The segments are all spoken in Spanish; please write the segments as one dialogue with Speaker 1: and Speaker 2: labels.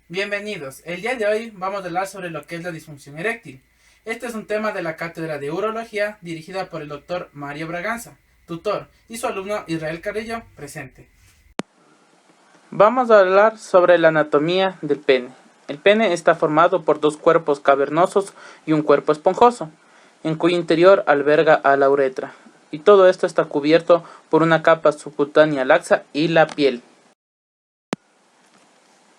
Speaker 1: Bienvenidos. El día de hoy vamos a hablar sobre lo que es la disfunción eréctil. Este es un tema de la cátedra de urología dirigida por el doctor Mario Braganza, tutor, y su alumno Israel Carrillo, presente. Vamos a hablar sobre la anatomía del pene. El pene está formado por dos cuerpos cavernosos y un cuerpo esponjoso, en cuyo interior alberga a la uretra, y todo esto está cubierto por una capa subcutánea laxa y la piel.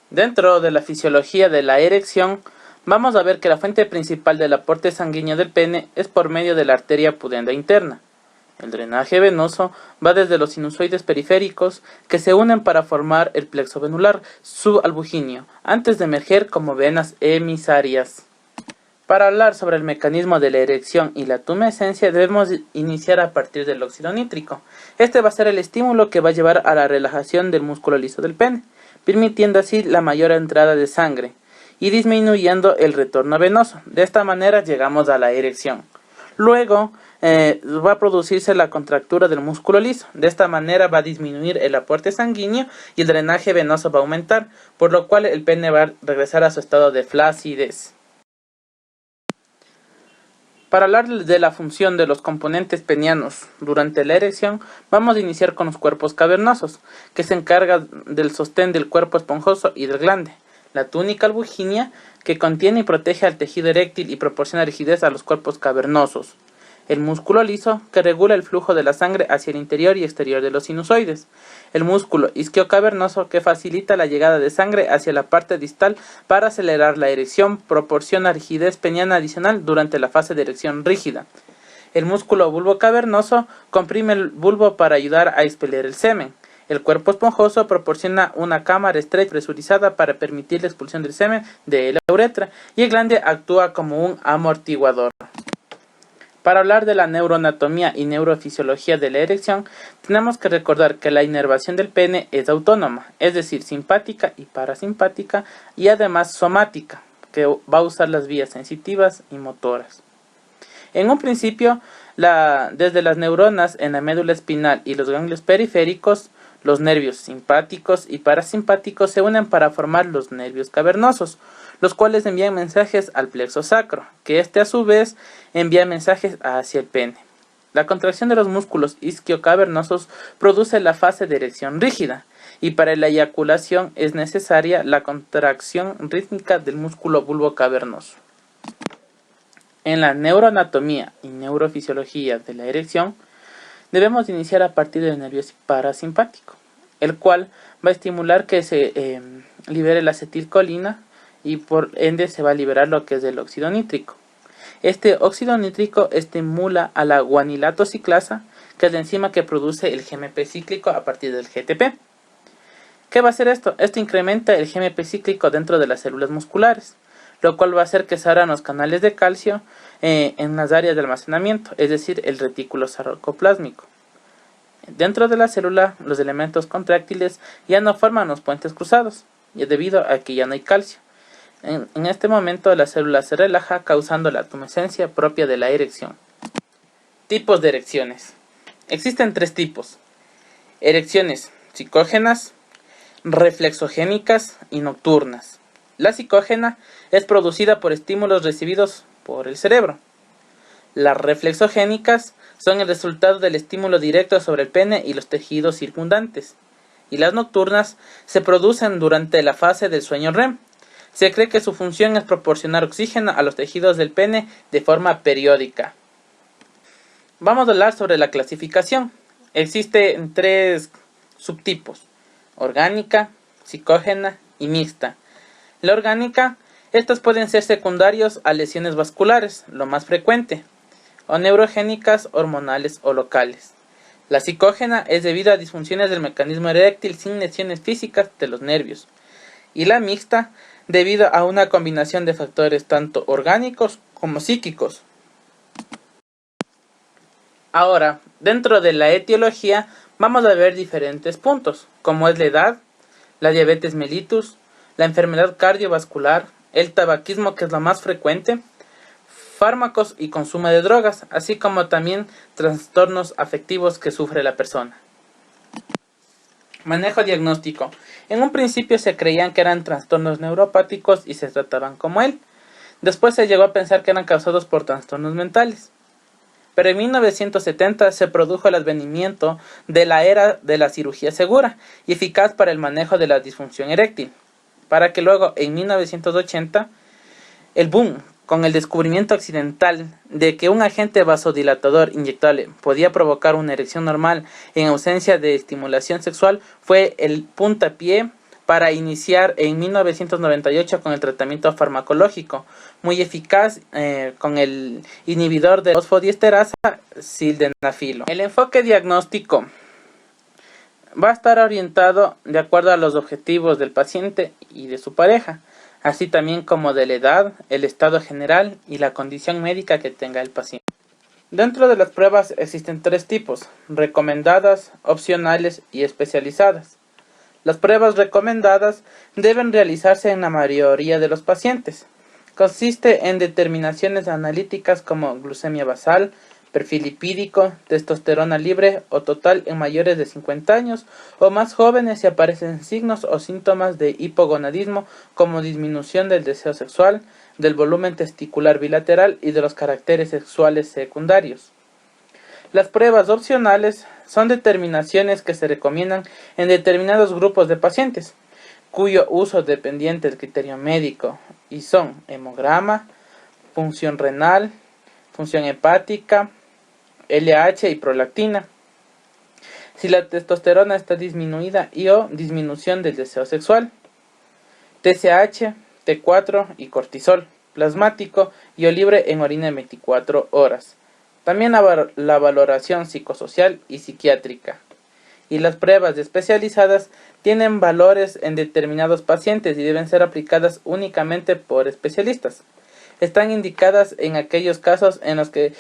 Speaker 1: Dentro de la fisiología de la erección, vamos a ver que la fuente principal del aporte sanguíneo del pene es por medio de la arteria pudenda interna. El drenaje venoso va desde los sinusoides periféricos que se unen para formar el plexo venular subalbugíneo, antes de emerger como venas emisarias. Para hablar sobre el mecanismo de la erección y la tumescencia debemos iniciar a partir del óxido nítrico. Este va a ser el estímulo que va a llevar a la relajación del músculo liso del pene, permitiendo así la mayor entrada de sangre y disminuyendo el retorno venoso. De esta manera llegamos a la erección. Luego va a producirse la contractura del músculo liso. De esta manera va a disminuir el aporte sanguíneo y el drenaje venoso va a aumentar, por lo cual el pene va a regresar a su estado de flacidez. Para hablar de la función de los componentes penianos durante la erección, vamos a iniciar con los cuerpos cavernosos, que se encargan del sostén del cuerpo esponjoso y del glande. La túnica albugínea, que contiene y protege al tejido eréctil y proporciona rigidez a los cuerpos cavernosos. El músculo liso, que regula el flujo de la sangre hacia el interior y exterior de los sinusoides. El músculo isquiocavernoso, que facilita la llegada de sangre hacia la parte distal para acelerar la erección, proporciona rigidez peniana adicional durante la fase de erección rígida. El músculo bulbo cavernoso comprime el bulbo para ayudar a expeler el semen. El cuerpo esponjoso proporciona una cámara estrecha presurizada para permitir la expulsión del semen de la uretra, y el glande actúa como un amortiguador. Para hablar de la neuroanatomía y neurofisiología de la erección, tenemos que recordar que la inervación del pene es autónoma, es decir, simpática y parasimpática, y además somática, que va a usar las vías sensitivas y motoras. En un principio, desde las neuronas en la médula espinal y los ganglios periféricos, los nervios simpáticos y parasimpáticos se unen para formar los nervios cavernosos, los cuales envían mensajes al plexo sacro, que a su vez envía mensajes hacia el pene. La contracción de los músculos isquiocavernosos produce la fase de erección rígida, y para la eyaculación es necesaria la contracción rítmica del músculo bulbo cavernoso. En la neuroanatomía y neurofisiología de la erección, debemos iniciar a partir del nervio parasimpático, el cual va a estimular que se libere la acetilcolina, y por ende se va a liberar lo que es el óxido nítrico. Este óxido nítrico estimula a la guanilato ciclasa, que es la enzima que produce el GMP cíclico a partir del GTP. ¿Qué va a hacer esto? Esto incrementa el GMP cíclico dentro de las células musculares, lo cual va a hacer que se abran los canales de calcio en las áreas de almacenamiento, es decir, el retículo sarcoplásmico. Dentro de la célula, los elementos contráctiles ya no forman los puentes cruzados, debido a que ya no hay calcio. En este momento la célula se relaja, causando la tumescencia propia de la erección. Tipos de erecciones. Existen tres tipos: erecciones psicógenas, reflexogénicas y nocturnas. La psicógena es producida por estímulos recibidos por el cerebro. Las reflexogénicas son el resultado del estímulo directo sobre el pene y los tejidos circundantes. Y las nocturnas se producen durante la fase del sueño REM. Se cree que su función es proporcionar oxígeno a los tejidos del pene de forma periódica. Vamos a hablar sobre la clasificación. Existen tres subtipos: orgánica, psicógena y mixta. La orgánica, estas pueden ser secundarios a lesiones vasculares, lo más frecuente, o neurogénicas, hormonales o locales. La psicógena es debido a disfunciones del mecanismo eréctil sin lesiones físicas de los nervios. Y la mixta, debido a una combinación de factores tanto orgánicos como psíquicos. Ahora, dentro de la etiología, vamos a ver diferentes puntos, como es la edad, la diabetes mellitus, la enfermedad cardiovascular, el tabaquismo, que es lo más frecuente, fármacos y consumo de drogas, así como también trastornos afectivos que sufre la persona. Manejo diagnóstico. En un principio se creían que eran trastornos neuropáticos y se trataban como él. Después se llegó a pensar que eran causados por trastornos mentales. Pero en 1970 se produjo el advenimiento de la era de la cirugía segura y eficaz para el manejo de la disfunción eréctil, para que luego en 1980 el boom con el descubrimiento accidental de que un agente vasodilatador inyectable podía provocar una erección normal en ausencia de estimulación sexual fue el puntapié para iniciar en 1998 con el tratamiento farmacológico, muy eficaz con el inhibidor de fosfodiesterasa sildenafilo. El enfoque diagnóstico va a estar orientado de acuerdo a los objetivos del paciente y de su pareja, así también como de la edad, el estado general y la condición médica que tenga el paciente. Dentro de las pruebas existen tres tipos: recomendadas, opcionales y especializadas. Las pruebas recomendadas deben realizarse en la mayoría de los pacientes. Consiste en determinaciones analíticas como glucemia basal, perfil lipídico, testosterona libre o total en mayores de 50 años o más jóvenes si aparecen signos o síntomas de hipogonadismo como disminución del deseo sexual, del volumen testicular bilateral y de los caracteres sexuales secundarios. Las pruebas opcionales son determinaciones que se recomiendan en determinados grupos de pacientes, cuyo uso es dependiente del criterio médico, y son hemograma, función renal, función hepática, LH y prolactina. Si la testosterona está disminuida y o disminución del deseo sexual, TSH, T4 y cortisol plasmático y o libre en orina en 24 horas. También la valoración psicosocial y psiquiátrica. Y las pruebas especializadas tienen valores en determinados pacientes y deben ser aplicadas únicamente por especialistas. Están indicadas en aquellos casos en los que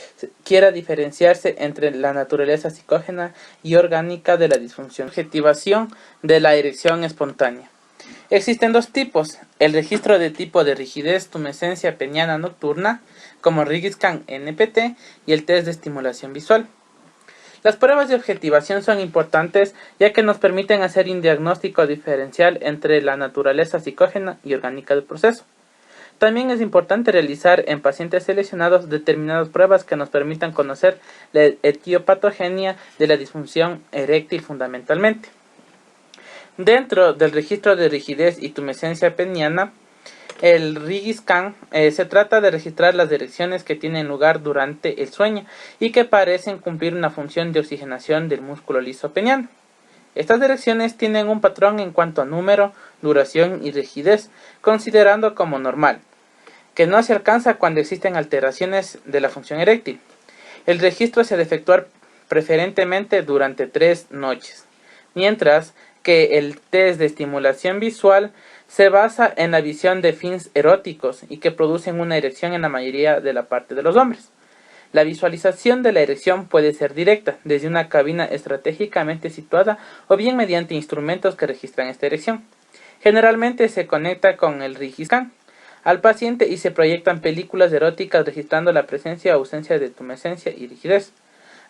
Speaker 1: quiera diferenciarse entre la naturaleza psicógena y orgánica de la disfunción. Objetivación de la erección espontánea. Existen dos tipos: el registro de tipo de rigidez tumescencia peniana nocturna, como RigiScan NPT, y el test de estimulación visual. Las pruebas de objetivación son importantes ya que nos permiten hacer un diagnóstico diferencial entre la naturaleza psicógena y orgánica del proceso. También es importante realizar en pacientes seleccionados determinadas pruebas que nos permitan conocer la etiopatogenia de la disfunción eréctil fundamentalmente. Dentro del registro de rigidez y tumescencia peniana, el RigiScan se trata de registrar las erecciones que tienen lugar durante el sueño y que parecen cumplir una función de oxigenación del músculo liso peniano. Estas erecciones tienen un patrón en cuanto a número, duración y rigidez, considerando como normal, que no se alcanza cuando existen alteraciones de la función eréctil. El registro se debe efectuar preferentemente durante 3 noches, mientras que el test de estimulación visual se basa en la visión de fins eróticos y que producen una erección en la mayoría de la parte de los hombres. La visualización de la erección puede ser directa, desde una cabina estratégicamente situada o bien mediante instrumentos que registran esta erección. Generalmente se conecta con el RigiScan al paciente y se proyectan películas eróticas registrando la presencia o ausencia de tumescencia y rigidez.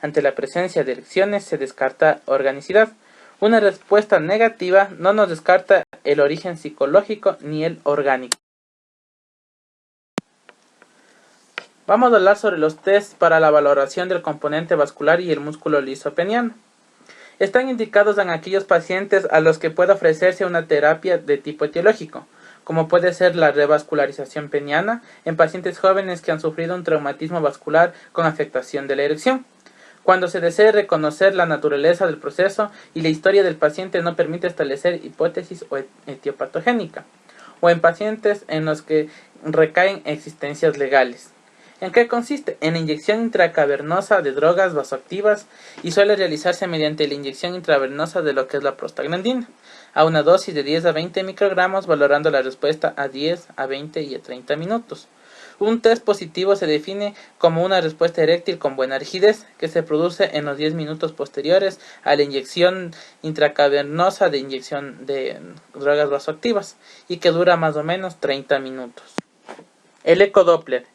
Speaker 1: Ante la presencia de erecciones se descarta organicidad. Una respuesta negativa no nos descarta el origen psicológico ni el orgánico. Vamos a hablar sobre los tests para la valoración del componente vascular y el músculo liso peniano. Están indicados en aquellos pacientes a los que puede ofrecerse una terapia de tipo etiológico, como puede ser la revascularización peniana en pacientes jóvenes que han sufrido un traumatismo vascular con afectación de la erección. Cuando se desee reconocer la naturaleza del proceso y la historia del paciente no permite establecer hipótesis etiopatogénica, o en pacientes en los que recaen existencias legales. ¿En qué consiste? En la inyección intracavernosa de drogas vasoactivas y suele realizarse mediante la inyección intravenosa de lo que es la prostaglandina, a una dosis de 10 a 20 microgramos, valorando la respuesta a 10, a 20 y a 30 minutos. Un test positivo se define como una respuesta eréctil con buena rigidez que se produce en los 10 minutos posteriores a la inyección intracavernosa de inyección de drogas vasoactivas y que dura más o menos 30 minutos. El ecodoppler.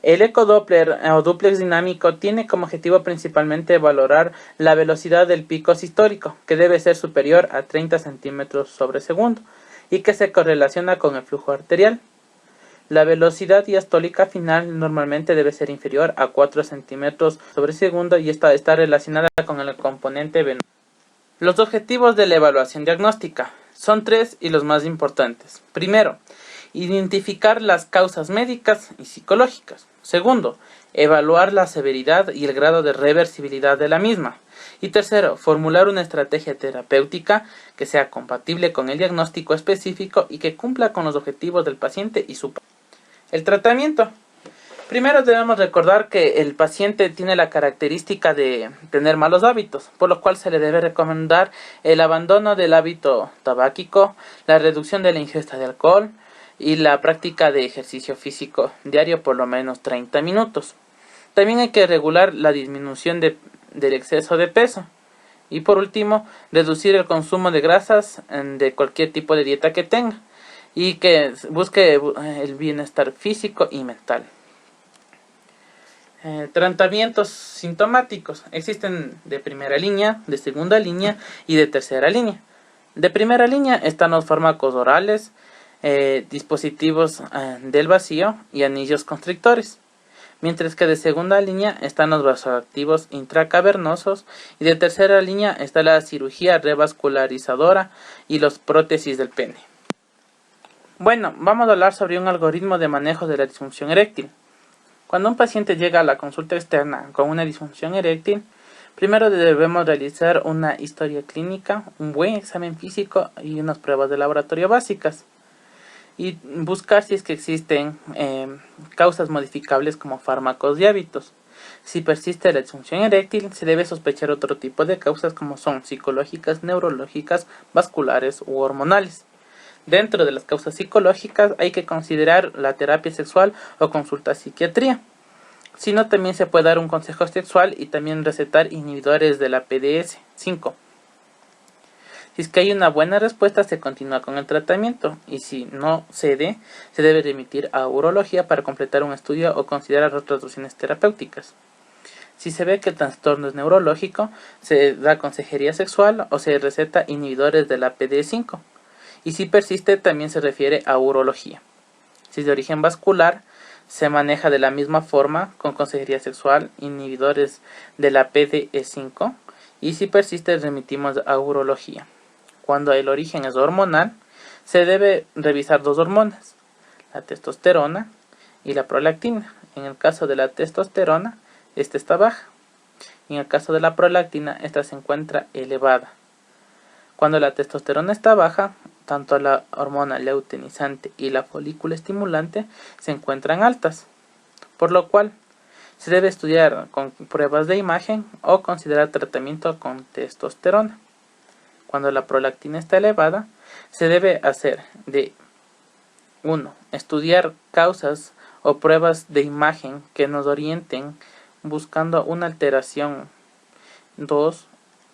Speaker 1: El ecodoppler o dúplex dinámico tiene como objetivo principalmente valorar la velocidad del pico sistólico, que debe ser superior a 30 centímetros sobre segundo, y que se correlaciona con el flujo arterial. La velocidad diastólica final normalmente debe ser inferior a 4 centímetros sobre segundo y esta está relacionada con el componente venoso. Los objetivos de la evaluación diagnóstica son 3 y los más importantes. Primero, identificar las causas médicas y psicológicas. Segundo, evaluar la severidad y el grado de reversibilidad de la misma. Y tercero, formular una estrategia terapéutica que sea compatible con el diagnóstico específico y que cumpla con los objetivos del paciente y su paciente. El tratamiento. Primero debemos recordar que el paciente tiene la característica de tener malos hábitos, por lo cual se le debe recomendar el abandono del hábito tabáquico, la reducción de la ingesta de alcohol y la práctica de ejercicio físico diario por lo menos 30 minutos. También hay que regular la disminución del exceso de peso. Y por último, reducir el consumo de grasas de cualquier tipo de dieta que tenga y que busque el bienestar físico y mental. Tratamientos sintomáticos. Existen de primera línea, de segunda línea y de tercera línea. De primera línea están los fármacos orales, dispositivos del vacío y anillos constrictores. Mientras que de segunda línea están los vasoactivos intracavernosos y de tercera línea está la cirugía revascularizadora y los prótesis del pene. Bueno, vamos a hablar sobre un algoritmo de manejo de la disfunción eréctil. Cuando un paciente llega a la consulta externa con una disfunción eréctil, primero debemos realizar una historia clínica, un buen examen físico y unas pruebas de laboratorio básicas. Y buscar si es que existen causas modificables como fármacos y hábitos. Si persiste la disfunción eréctil, se debe sospechar otro tipo de causas como son psicológicas, neurológicas, vasculares u hormonales. Dentro de las causas psicológicas hay que considerar la terapia sexual o consulta a psiquiatría. Si no, también se puede dar un consejo sexual y también recetar inhibidores de la PDS5. Si es que hay una buena respuesta, se continúa con el tratamiento y si no cede, se debe remitir a urología para completar un estudio o considerar otras opciones terapéuticas. Si se ve que el trastorno es neurológico, se da consejería sexual o se receta inhibidores de la PDE5. Y si persiste, también se refiere a urología. Si es de origen vascular, se maneja de la misma forma con consejería sexual, inhibidores de la PDE5. Y si persiste, remitimos a urología. Cuando el origen es hormonal, se debe revisar dos hormonas, la testosterona y la prolactina. En el caso de la testosterona, esta está baja. En el caso de la prolactina, esta se encuentra elevada. Cuando la testosterona está baja, tanto la hormona luteinizante y la folículo estimulante se encuentran altas, por lo cual se debe estudiar con pruebas de imagen o considerar tratamiento con testosterona. Cuando la prolactina está elevada, se debe hacer de 1. Estudiar causas o pruebas de imagen que nos orienten buscando una alteración. 2.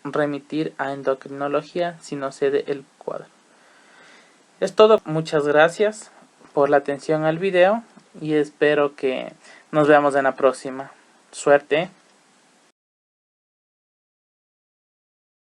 Speaker 1: Remitir a endocrinología si no cede el cuadro. Es todo. Muchas gracias por la atención al video y espero que nos veamos en la próxima. Suerte.